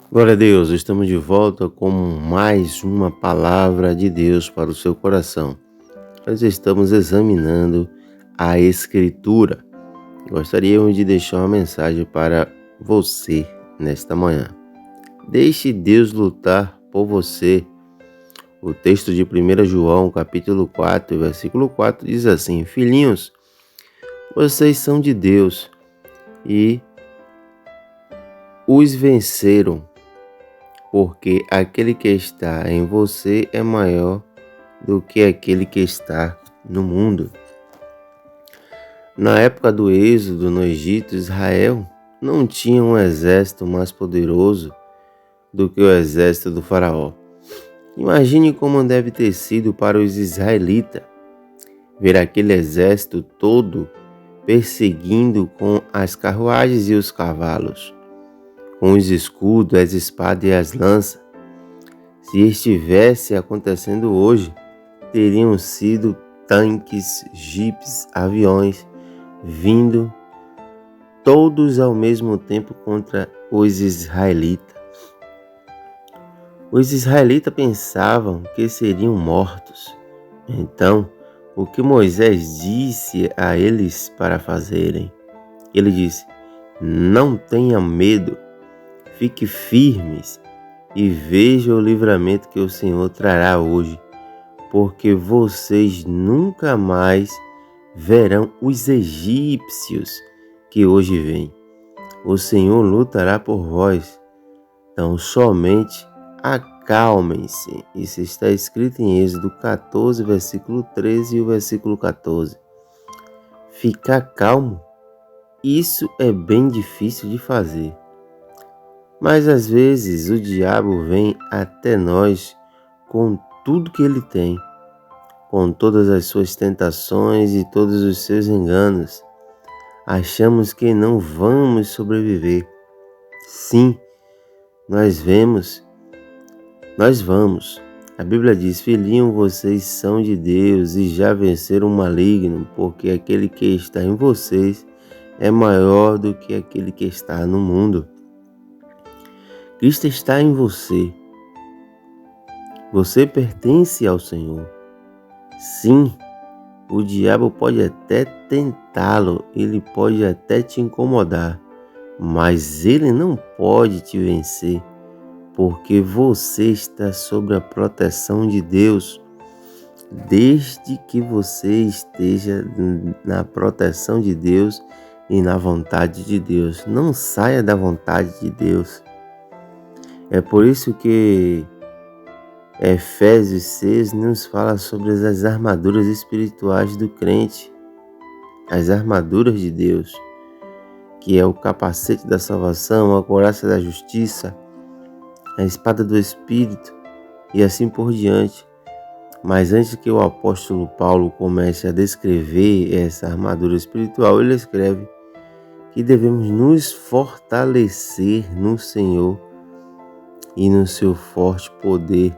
Glória a Deus, estamos de volta com mais uma palavra de Deus para o seu coração. Nós estamos examinando a Escritura. Gostaríamos de deixar uma mensagem para você nesta manhã. Deixe Deus lutar por você. O texto de 1 João, capítulo 4, versículo 4 diz assim: Filhinhos, vocês são de Deus e os venceram, porque aquele que está em você é maior do que aquele que está no mundo. Na época do êxodo no Egito, Israel não tinha um exército mais poderoso do que o exército do faraó. Imagine como deve ter sido para os israelitas ver aquele exército todo perseguindo com as carruagens e os cavalos, com os escudos, as espadas e as lanças. Se estivesse acontecendo hoje, teriam sido tanques, jipes, aviões, vindo todos ao mesmo tempo contra os israelitas. Os israelitas pensavam que seriam mortos. Então, o que Moisés disse a eles para fazerem? Ele disse: não tenham medo, fique firmes e veja o livramento que o Senhor trará hoje, porque vocês nunca mais verão os egípcios que hoje vêm. O Senhor lutará por vós, então somente acalmem-se. Isso está escrito em Êxodo 14, versículo 13 e o versículo 14. Ficar calmo, isso é bem difícil de fazer. Mas às vezes o diabo vem até nós com tudo que ele tem, com todas as suas tentações e todos os seus enganos. Achamos que não vamos sobreviver. Sim, nós vamos. A Bíblia diz: filhinho, vocês são de Deus e já venceram o maligno, porque aquele que está em vocês é maior do que aquele que está no mundo. Cristo está em você. Você pertence ao Senhor. Sim, o diabo pode até tentá-lo, ele pode até te incomodar, mas ele não pode te vencer, porque você está sob a proteção de Deus. Desde que você esteja na proteção de Deus e na vontade de Deus, não saia da vontade de Deus. É por isso que Efésios 6 nos fala sobre as armaduras espirituais do crente, as armaduras de Deus, que é o capacete da salvação, a couraça da justiça, a espada do Espírito e assim por diante. Mas antes que o apóstolo Paulo comece a descrever essa armadura espiritual, ele escreve que devemos nos fortalecer no Senhor e no seu forte poder.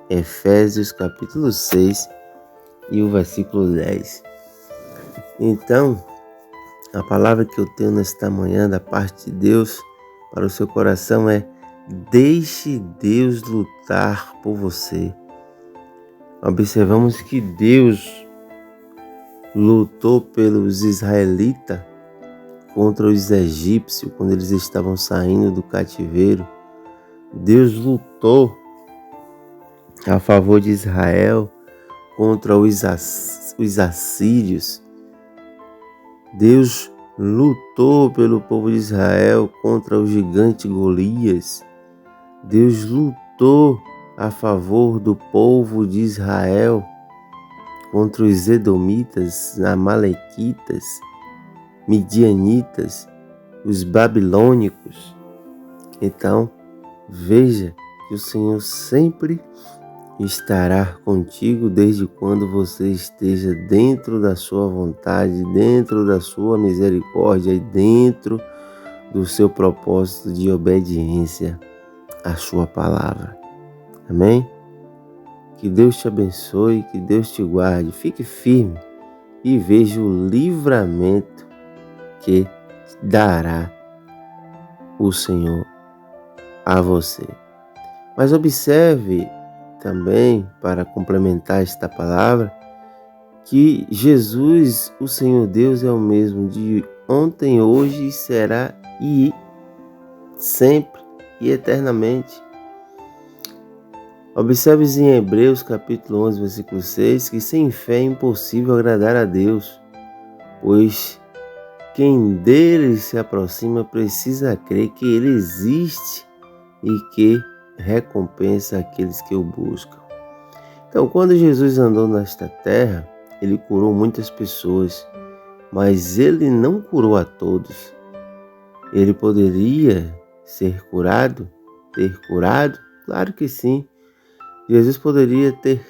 Efésios capítulo 6 e o versículo 10. Então, a palavra que eu tenho nesta manhã da parte de Deus para o seu coração é: deixe Deus lutar por você. Observamos que Deus lutou pelos israelitas contra os egípcios quando eles estavam saindo do cativeiro. Deus lutou a favor de Israel contra os assírios. Deus lutou pelo povo de Israel contra o gigante Golias. Deus lutou a favor do povo de Israel contra os edomitas, amalequitas, midianitas, os babilônicos. Então, veja que o Senhor sempre estará contigo desde quando você esteja dentro da sua vontade, dentro da sua misericórdia e dentro do seu propósito de obediência à sua palavra. Amém? Que Deus te abençoe, que Deus te guarde, fique firme e veja o livramento que dará o Senhor a você. Mas observe também, para complementar esta palavra, que Jesus, o Senhor Deus, é o mesmo de ontem, hoje, será e sempre e eternamente. Observe em Hebreus capítulo 11, versículo 6, que sem fé é impossível agradar a Deus, pois quem dele se aproxima precisa crer que ele existe e que recompensa aqueles que o buscam. Então, quando Jesus andou nesta terra, ele curou muitas pessoas, mas ele não curou a todos. Ele poderia ser curado, ter curado? Claro que sim. Jesus poderia ter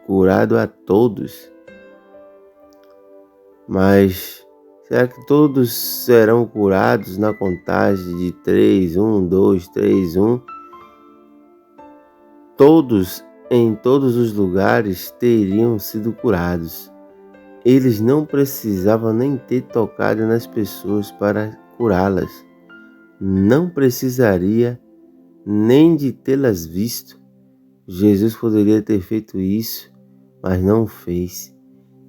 curado a todos, mas será que todos serão curados na contagem de 3, 1, 2, 3, 1? Todos, em todos os lugares, teriam sido curados. Eles não precisavam nem ter tocado nas pessoas para curá-las. Não precisaria nem de tê-las visto. Jesus poderia ter feito isso, mas não fez.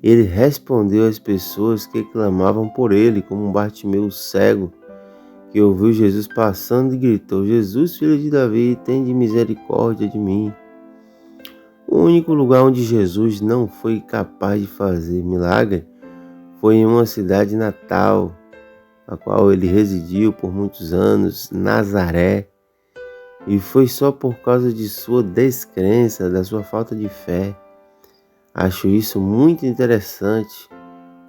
Ele respondeu às pessoas que clamavam por ele, como Bartimeu cego, que ouviu Jesus passando e gritou: Jesus, filho de Davi, tende misericórdia de mim. O único lugar onde Jesus não foi capaz de fazer milagre foi em uma cidade natal, a qual ele residiu por muitos anos, Nazaré. E foi só por causa de sua descrença, da sua falta de fé. Acho isso muito interessante,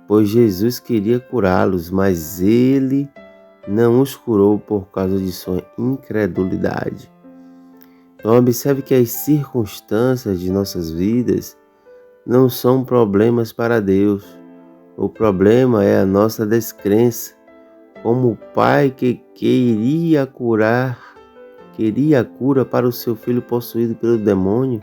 pois Jesus queria curá-los, mas ele não os curou por causa de sua incredulidade. Então observe que as circunstâncias de nossas vidas não são problemas para Deus. O problema é a nossa descrença. Como o pai que queria a cura para o seu filho possuído pelo demônio,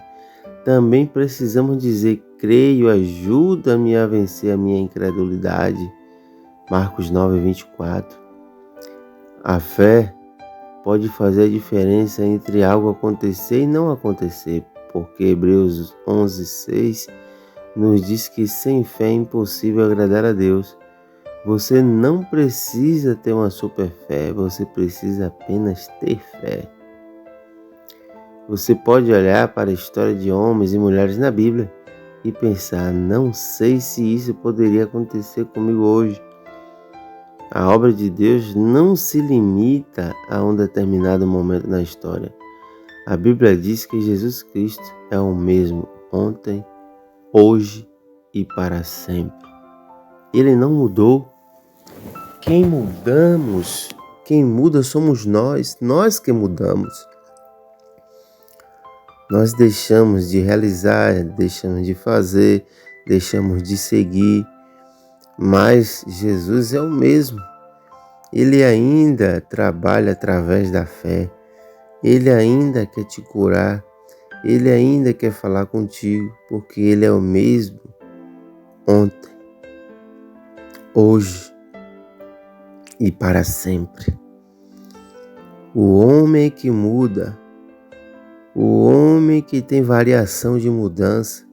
também precisamos dizer: creio, ajuda-me a vencer a minha incredulidade. Marcos 9, 24. A fé pode fazer a diferença entre algo acontecer e não acontecer, porque Hebreus 11, 6 nos diz que sem fé é impossível agradar a Deus. Você não precisa ter uma super fé, você precisa apenas ter fé. Você pode olhar para a história de homens e mulheres na Bíblia e pensar: não sei se isso poderia acontecer comigo hoje. A obra de Deus não se limita a um determinado momento na história. A Bíblia diz que Jesus Cristo é o mesmo ontem, hoje e para sempre. Ele não mudou. Quem muda somos nós que mudamos. Nós deixamos de realizar, deixamos de fazer, deixamos de seguir, mas Jesus é o mesmo. Ele ainda trabalha através da fé. Ele ainda quer te curar. Ele ainda quer falar contigo, porque Ele é o mesmo ontem, hoje e para sempre. O homem que muda, o homem que tem variação de mudança,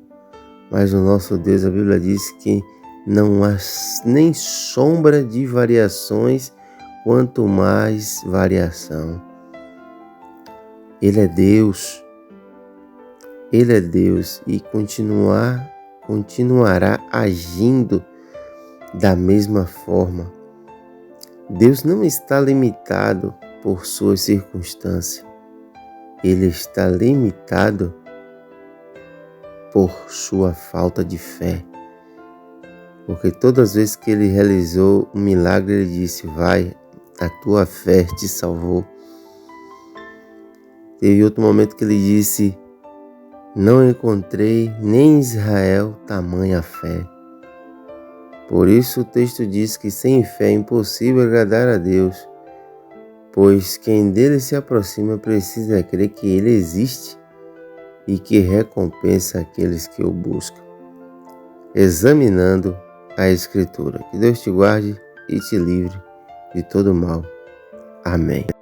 mas o nosso Deus, a Bíblia diz que não há nem sombra de variações, quanto mais variação. Ele é Deus e continuará agindo da mesma forma. Deus não está limitado por suas circunstâncias. Ele está limitado por sua falta de fé. Porque todas as vezes que ele realizou um milagre, ele disse: vai, a tua fé te salvou. Teve outro momento que ele disse: não encontrei nem em Israel tamanha fé. Por isso o texto diz que sem fé é impossível agradar a Deus, pois quem dele se aproxima precisa crer que ele existe e que recompensa aqueles que o buscam. Examinando a Escritura. Que Deus te guarde e te livre de todo mal. Amém. Amém.